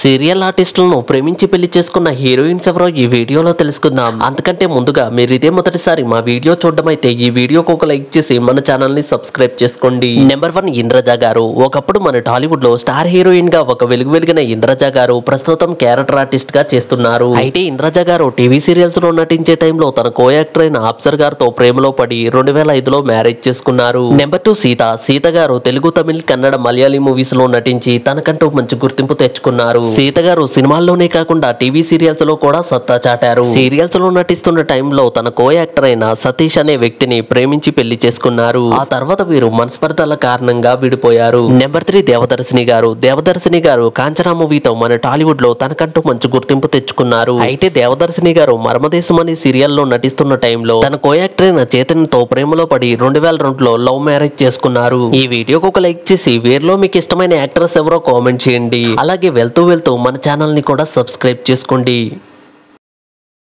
Serial ఆర్టిస్టులను ప్రేమించి పెళ్లి చేసుకున్న హీరోయిన్స్ ఎవరో ఈ వీడియోలో తెలుసుకుందాం. అంతకంటే ముందుగా మీరు ఇదే మొదటిసారి మా వీడియో చూడడం అయితే ఈ వీడియోకి ఒక లైక్ చేసి మన ఛానల్ ని సబ్స్క్రైబ్ చేసుకోండి. నెంబర్ 1 ఇంద్రజ గారు. ఒకప్పుడు మన టాలీవుడ్ లో స్టార్ హీరోయిన్ గా ఒక వెలిగిన ఇంద్రజ గారు ప్రస్తుతం క్యారెక్టర్ ఆర్టిస్ట్ గా చేస్తున్నారు. అయితే ఇంద్రజ గారు టీవీ సీరియల్స్ లో నటించే టైంలో తన కో యాక్టర్ అయిన అప్సర్ గారితో ప్రేమలో పడి 2005లో మ్యారేజ్ చేసుకున్నారు. నెంబర్ 2 సీత గారు తెలుగు, తమిళ, కన్నడ, మలయాళీ మూవీస్ లో నటించి తనకంటూ మంచి గుర్తింపు తెచ్చుకున్నారు. సీత గారు సినిమాల్లోనే కాకుండా టీవీ సీరియల్స్ లో కూడా సత్తా చాటారు. సీరియల్స్ లో నటిస్తున్న టైంలో తన కో యాక్టర్ అయిన సతీష్ అనే వ్యక్తిని ప్రేమించి పెళ్లి చేసుకున్నారు. ఆ తర్వాత వీరు మనస్పర్ధల కారణంగా విడిపోయారు. నెంబర్ 3 దేవదర్శిని గారు కాంచనా మూవీతో మన టాలీవుడ్ లో తనకంటూ మంచి గుర్తింపు తెచ్చుకున్నారు. అయితే దేవదర్శిని గారు మర్మదేశం అనే సీరియల్లో నటిస్తున్న టైంలో తన కో యాక్టర్ అయిన చైతన్యతో ప్రేమలో పడి 2002లో లవ్ మ్యారేజ్ చేసుకున్నారు. ఈ వీడియోకి ఒక లైక్ చేసి వీరిలో మీకు ఇష్టమైన యాక్ట్రెస్ ఎవరో కామెంట్ చేయండి. అలాగే వెళ్తూ మన ఛానల్ ని కూడా సబ్స్క్రైబ్ చేసుకోండి.